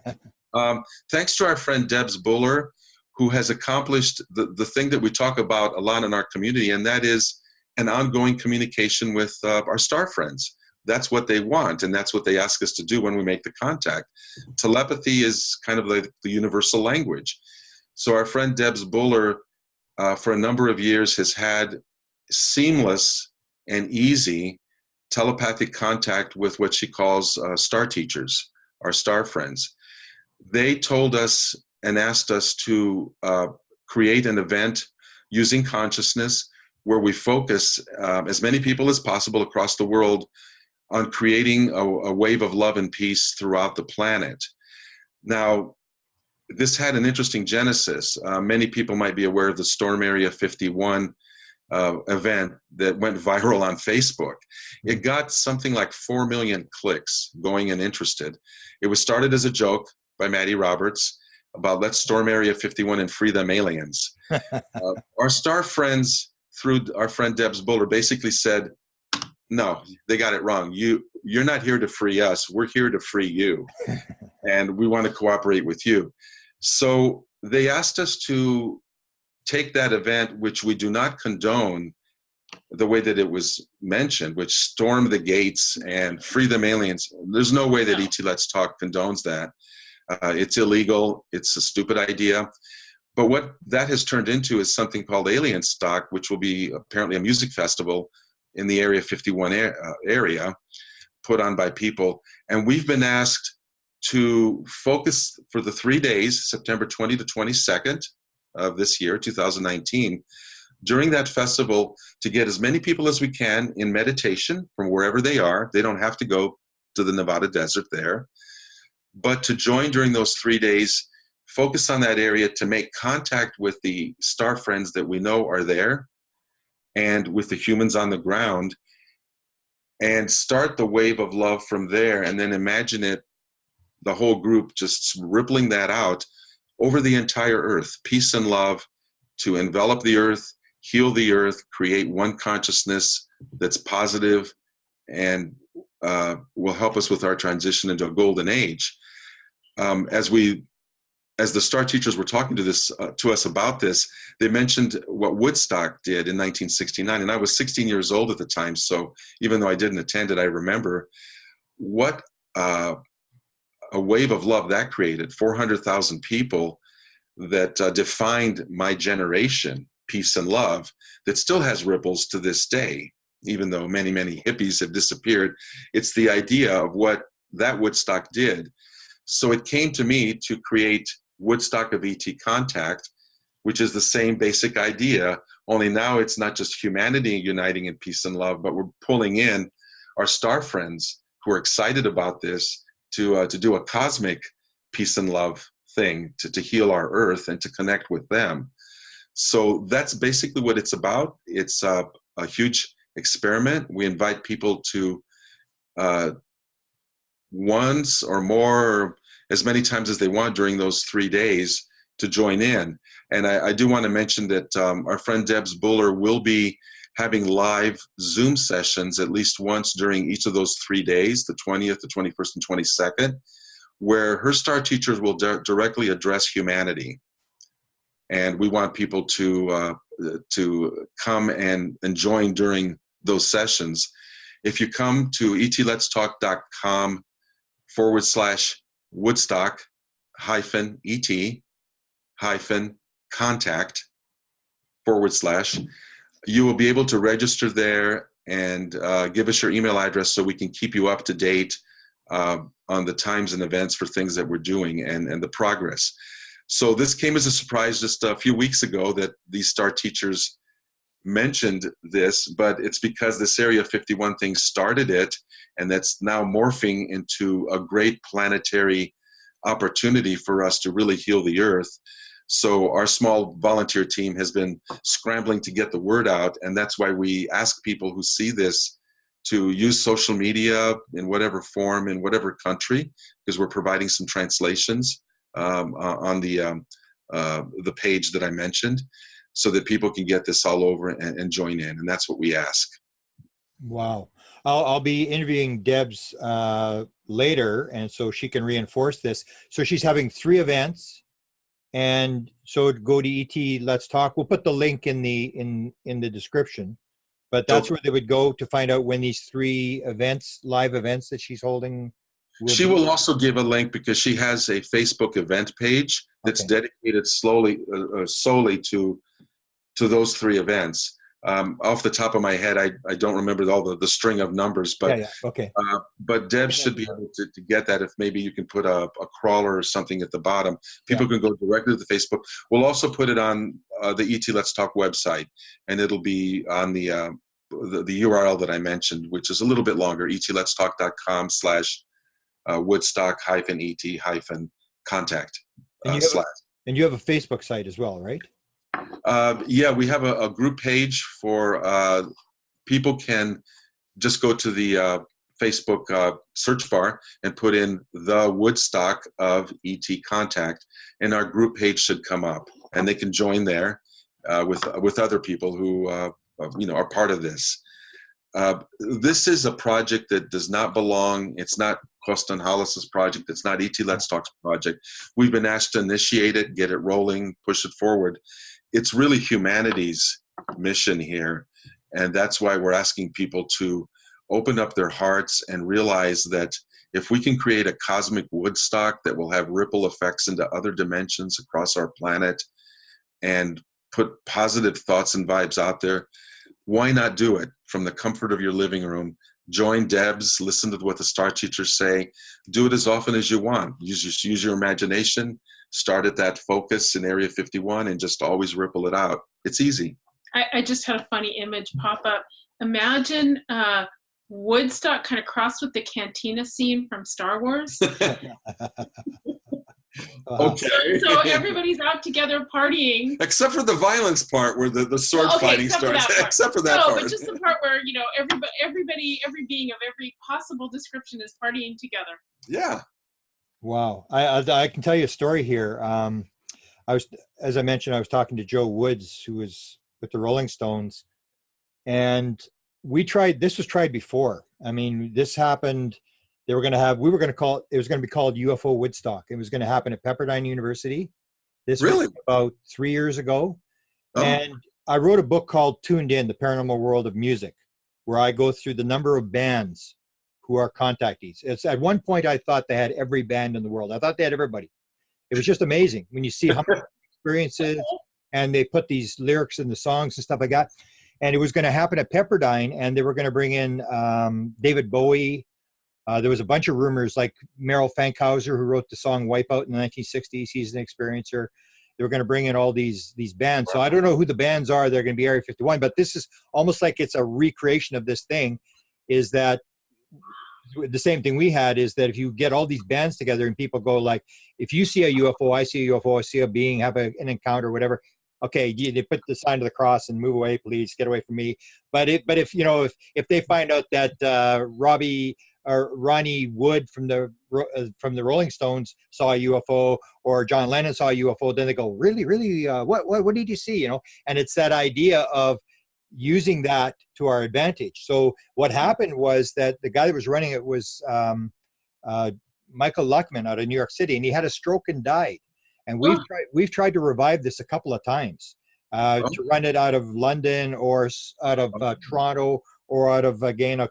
Thanks to our friend Debs Buller, who has accomplished the thing that we talk about a lot in our community, and that is an ongoing communication with our star friends. That's what they want, and that's what they ask us to do when we make the contact. Telepathy is kind of like the universal language. So our friend Debs Buller, for a number of years, has had seamless and easy telepathic contact with what she calls star teachers, our star friends. They told us and asked us to create an event using consciousness where we focus as many people as possible across the world on creating a wave of love and peace throughout the planet. Now, this had an interesting genesis. Many people might be aware of the Storm Area 51 event that went viral on Facebook. It got something like 4 million clicks, going and interested. It was started as a joke by Maddie Roberts about let's storm Area 51 and free them aliens. Our star friends, through our friend Debs Buller, basically said, no, they got it wrong. You're not here to free us. We're here to free you. And we want to cooperate with you. So they asked us to take that event, which we do not condone, the way that it was mentioned, which storm the gates and free them aliens. There's no way that ET Let's Talk condones that. It's illegal. It's a stupid idea. But what that has turned into is something called Alien Stock, which will be apparently a music festival in the Area 51 area, put on by people. And we've been asked to focus for the 3 days, September 20 to 22nd of this year, 2019, during that festival, to get as many people as we can in meditation from wherever they are. They don't have to go to the Nevada desert there, but to join during those 3 days, focus on that area to make contact with the star friends that we know are there and with the humans on the ground, and start the wave of love from there. And then imagine it, the whole group just rippling that out over the entire earth. Peace and love to envelop the earth, heal the earth, create one consciousness that's positive and will help us with our transition into a golden age. As the star teachers were talking to us about this, they mentioned what Woodstock did in 1969, and I was 16 years old at the time, so even though I didn't attend it, I remember what a wave of love that created. 400,000 people that defined my generation, peace and love, that still has ripples to this day, even though many, many hippies have disappeared. It's the idea of what that Woodstock did. So it came to me to create Woodstock of ET Contact, which is the same basic idea, only now it's not just humanity uniting in peace and love, but we're pulling in our star friends who are excited about this to do a cosmic peace and love thing, to heal our earth and to connect with them. So that's basically what it's about. It's a huge experiment. We invite people to once or more, as many times as they want during those 3 days, to join in. And I do want to mention that our friend Debs Buller will be having live Zoom sessions at least once during each of those 3 days, the 20th, the 21st, and 22nd, where her star teachers will directly address humanity. And we want people to come and join during those sessions. If you come to ETletstalk.com/Woodstock-contact/, you will be able to register there and give us your email address so we can keep you up to date on the times and events for things that we're doing and the progress. So this came as a surprise just a few weeks ago that these star teachers mentioned this, but it's because this Area 51 thing started it, and that's now morphing into a great planetary opportunity for us to really heal the earth. So our small volunteer team has been scrambling to get the word out, and that's why we ask people who see this to use social media in whatever form, in whatever country, because we're providing some translations on the page that I mentioned, so that people can get this all over and join in, and that's what we ask. Wow. I'll be interviewing Debs later, and so she can reinforce this. So she's having 3 events, and so go to ET Let's Talk. We'll put the link in the description, but that's where they would go to find out when these 3 events, live events that she's holding. She will also give a link because she has a Facebook event page that's dedicated solely to those 3 events. Off the top of my head, I don't remember all the string of numbers, but but Deb should be able to get that if maybe you can put a crawler or something at the bottom. People can go directly to the Facebook. We'll also put it on the ET Let's Talk website, and it'll be on the URL that I mentioned, which is a little bit longer, ETletstalk.com/Woodstock-ET-contact. And you have a Facebook site as well, right? Yeah, we have a group page for people can just go to the Facebook search bar and put in the Woodstock of ET Contact, and our group page should come up, and they can join there with other people who are part of this. This is a project that does not belong. It's not Kosta and Hollis's project. It's not ETletstalk's project. We've been asked to initiate it, get it rolling, push it forward. It's really humanity's mission here, And that's why we're asking people to open up their hearts and realize that if we can create a cosmic Woodstock that will have ripple effects into other dimensions across our planet and put positive thoughts and vibes out there, why not do it from the comfort of your living room? Join Debs, listen to what the star teachers say, do it as often as you want. Use your imagination, start at that focus in Area 51 and just always ripple it out. It's easy. I just had a funny image pop up. Imagine Woodstock kind of crossed with the cantina scene from Star Wars. Okay. So everybody's out together partying. Except for the violence part where the sword fighting starts. Except for that part. No, but just the part where, you know, everybody, every being of every possible description is partying together. Yeah. Wow. I can tell you a story here. As I mentioned, I was talking to Joe Woods, who was with the Rolling Stones, and this was tried before. I mean, this happened. It was going to be called UFO Woodstock. It was going to happen at Pepperdine University. This was about 3 years ago. Oh. And I wrote a book called Tuned In, The Paranormal World of Music, where I go through the number of bands who are contactees. It's at one point I thought they had every band in the world. I thought they had everybody. It was just amazing when you see how many experiences, and they put these lyrics in the songs and stuff like that. And it was going to happen at Pepperdine, and they were going to bring in David Bowie. There was a bunch of rumors, like Merrill Fankhauser, who wrote the song Wipeout in the 1960s. He's an experiencer. They were going to bring in all these bands. So I don't know who the bands are. They're going to be Area 51, but this is almost like it's a recreation of this thing. Is that the same thing we had? Is that if you get all these bands together and people go like, if you see a UFO, I see a UFO, I see a being, have an encounter, whatever. Okay, they put the sign of the cross and move away, please, get away from me. But if you know, if they find out that Ronnie Wood from the Rolling Stones saw a UFO, or John Lennon saw a UFO, then they go, really, what did you see? You know, and it's that idea of using that to our advantage. So what happened was that the guy that was running it was Michael Luckman out of New York City, and he had a stroke and died. And we've tried to revive this a couple of times to run it out of London or out of Toronto or out of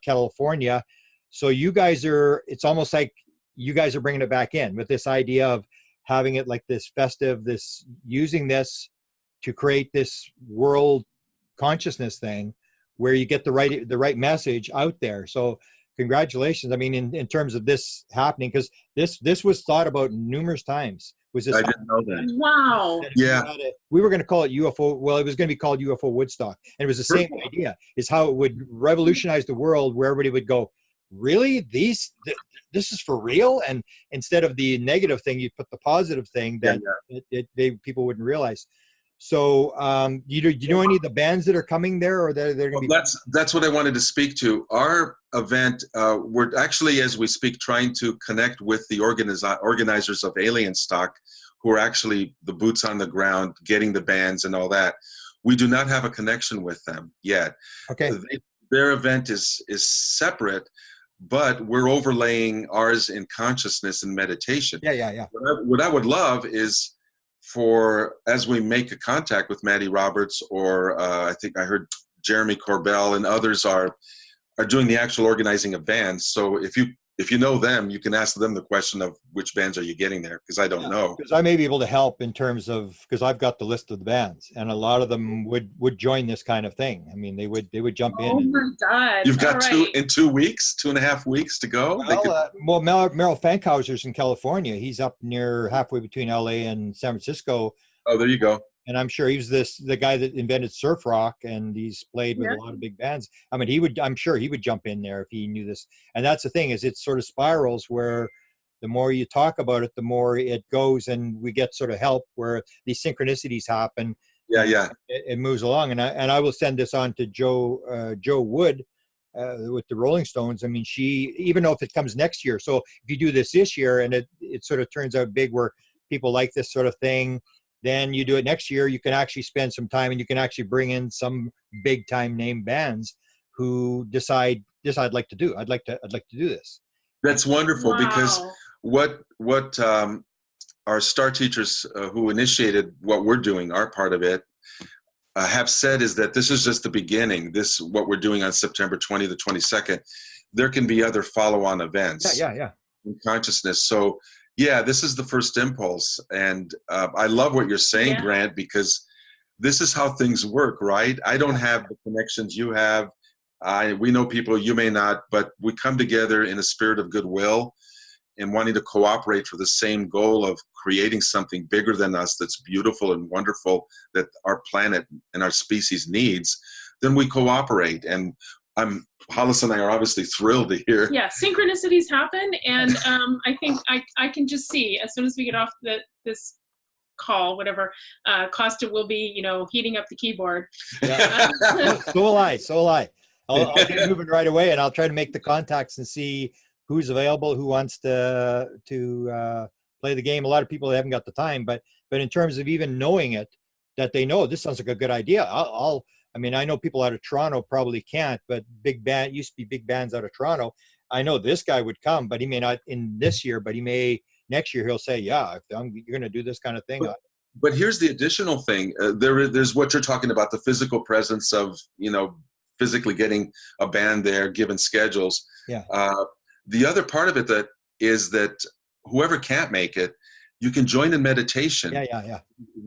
California. So it's almost like you guys are bringing it back in with this idea of having it like this festive, using this to create this world consciousness thing where you get the right message out there. So congratulations. I mean, in terms of this happening, because this was thought about numerous times. I didn't know that. Wow. Yeah. We were going to call it UFO. Well, it was going to be called UFO Woodstock. And it was the same idea, is how it would revolutionize the world, where everybody would go, really? This is for real? And instead of the negative thing, you put the positive thing that people wouldn't realize. So do you know any of the bands that are coming there, or they're going to be? That's what I wanted to speak to. Our event, we're actually, as we speak, trying to connect with the organizers of Alien Stock, who are actually the boots on the ground, getting the bands and all that. We do not have a connection with them yet. Okay. Their event is separate, but we're overlaying ours in consciousness and meditation. Yeah. What I would love is, as we make a contact with Maddie Roberts, or I think I heard Jeremy Corbell and others are doing the actual organizing of bands. So if you know them, you can ask them the question of which bands are you getting there, because I don't know. Because I may be able to help in terms of, because I've got the list of the bands, and a lot of them would join this kind of thing. I mean, they would jump in. Oh my God! You've got 2.5 weeks to go. Well, Merrill Fankhauser's in California. He's up near halfway between LA and San Francisco. Oh, there you go. And I'm sure he's the guy that invented surf rock, and he's played with a lot of big bands. I mean, I'm sure he would jump in there if he knew this. And that's the thing, is it sort of spirals where the more you talk about it, the more it goes, and we get sort of help where these synchronicities happen. Yeah. It moves along. And I will send this on to Joe Wood with the Rolling Stones. I mean, even though if it comes next year, so if you do this year and it sort of turns out big where people like this sort of thing, then you do it next year, you can actually spend some time and you can actually bring in some big time name bands who decide I'd like to do this. That's wonderful. Wow. Because what our star teachers who initiated what we're doing, our part of it, have said is that this is just the beginning. This, what we're doing on September 20th to 22nd, there can be other follow-on events Yeah. in consciousness. So yeah, this is the first impulse. And I love what you're saying, Grant, because this is how things work, right? I don't have the connections you have. We know people you may not, but we come together in a spirit of goodwill and wanting to cooperate for the same goal of creating something bigger than us that's beautiful and wonderful that our planet and our species needs. Then we cooperate. And Hollis and I are obviously thrilled to hear. Yeah, synchronicities happen, and I think I can just see as soon as we get off this call, whatever, Kosta will be, heating up the keyboard. Yeah. So will I. I'll get moving right away, and I'll try to make the contacts and see who's available, who wants to play the game. A lot of people haven't got the time, but in terms of even knowing it, that they know this sounds like a good idea. I mean, I know people out of Toronto probably can't, but used to be big bands out of Toronto. I know this guy would come, but he may not in this year, but he may next year. He'll say, yeah, you're going to do this kind of thing. But here's the additional thing. There's what you're talking about, the physical presence of, physically getting a band there, given schedules. Yeah. The other part of it is that whoever can't make it, you can join in meditation. Yeah.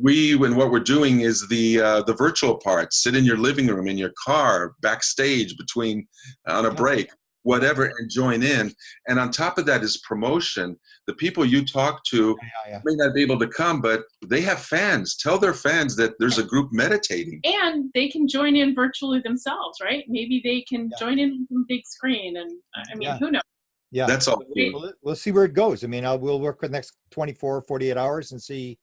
When what we're doing is the virtual part. Sit in your living room, in your car, backstage, on a break, whatever, and join in. And on top of that is promotion. The people you talk to may not be able to come, but they have fans. Tell their fans that there's a group meditating. And they can join in virtually themselves, right? Maybe they can join in on the big screen. And I mean, who knows? Yeah, that's all. We'll see where it goes. I mean, we'll work for the next 24, 48 hours and see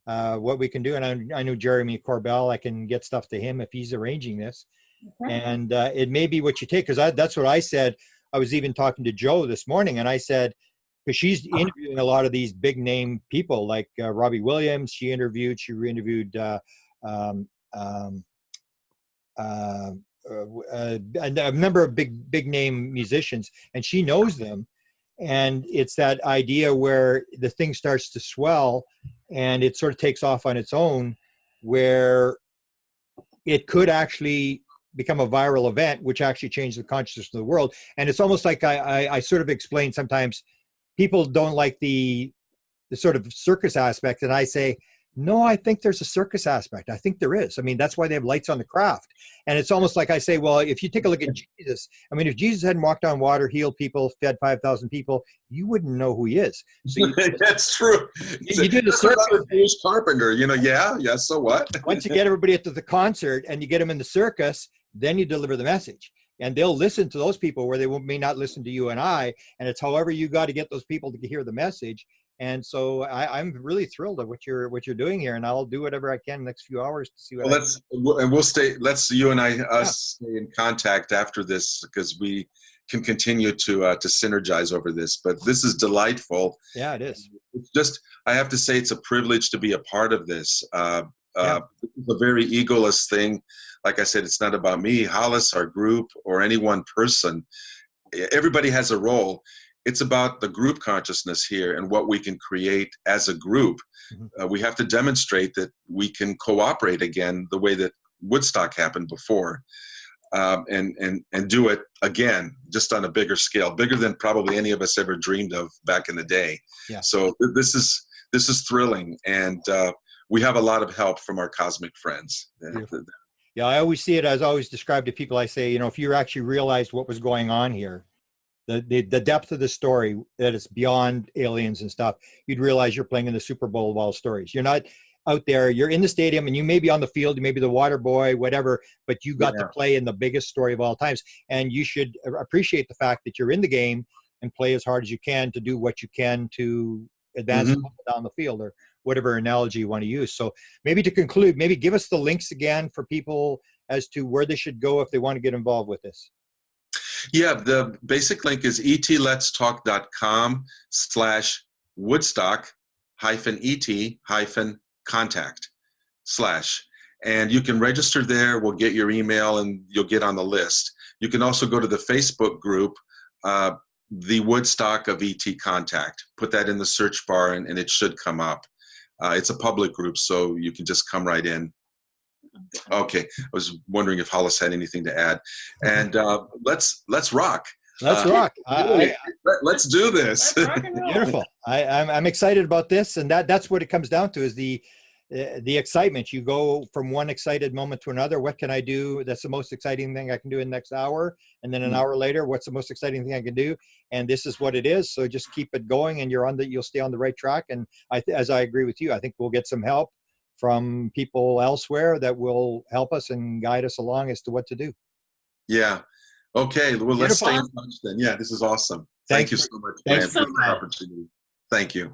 what we can do. And I know Jeremy Corbell. I can get stuff to him if he's arranging this. Okay. And it may be what you take, because that's what I said. I was even talking to Joe this morning, and I said, because she's interviewing a lot of these big name people like Robbie Williams. She re-interviewed a number of big name musicians, and she knows them. And it's that idea where the thing starts to swell and it sort of takes off on its own, where it could actually become a viral event, which actually changes the consciousness of the world. And it's almost like I sort of explain, sometimes people don't like the sort of circus aspect, and I say, no, I think there's a circus aspect. I think there is. I mean, that's why they have lights on the craft. And it's almost like I say, well, if you take a look at Jesus, I mean, if Jesus hadn't walked on water, healed people, fed 5,000 people, you wouldn't know who he is. So that's true. You do the circus. Jewish carpenter, yeah. So what? Once you get everybody at the concert and you get them in the circus, then you deliver the message. And they'll listen to those people where they may not listen to you and I. And it's however you got to get those people to hear the message. And so I'm really thrilled at what you're doing here, and I'll do whatever I can in the next few hours to see what. We'll stay. Let's you and I stay in contact after this, because we can continue to synergize over this. But this is delightful. Yeah, it is. It's just, I have to say, it's a privilege to be a part of this. It's a very egoless thing. Like I said, it's not about me, Hollis, our group, or any one person. Everybody has a role. It's about the group consciousness here and what we can create as a group. Mm-hmm. We have to demonstrate that we can cooperate again the way that Woodstock happened before, and do it again, just on a bigger scale, bigger than probably any of us ever dreamed of back in the day. Yeah. So this is thrilling, and we have a lot of help from our cosmic friends. Yeah, I always see it as I always describe to people. I say, if you actually realized what was going on here, the depth of the story, that it's beyond aliens and stuff, you'd realize you're playing in the Super Bowl of all stories. You're not out there, you're in the stadium, and you may be on the field, you may be the water boy, whatever, but you got to play in the biggest story of all times. And you should appreciate the fact that you're in the game and play as hard as you can to do what you can to advance down the field, or whatever analogy you want to use. So maybe to conclude, maybe give us the links again for people as to where they should go if they want to get involved with this. Yeah, the basic link is ETletstalk.com/Woodstock-ET-contact/. And you can register there. We'll get your email and you'll get on the list. You can also go to the Facebook group, the Woodstock of ET Contact. Put that in the search bar and it should come up. It's a public group, so you can just come right in. Okay, I was wondering if Hollis had anything to add. And let's rock. Let's rock. Let's do this. Let's rock and roll. Beautiful. I'm excited about this, and that's what it comes down to, is the excitement. You go from one excited moment to another. What can I do? That's the most exciting thing I can do in the next hour. And then an hour later, what's the most exciting thing I can do? And this is what it is. So just keep it going, and you'll stay on the right track. And as I agree with you, I think we'll get some help from people elsewhere that will help us and guide us along as to what to do. Yeah. Okay. Well, let's stay in touch then. Yeah, this is awesome. Thank you so much, Glenn, for the opportunity. Thank you.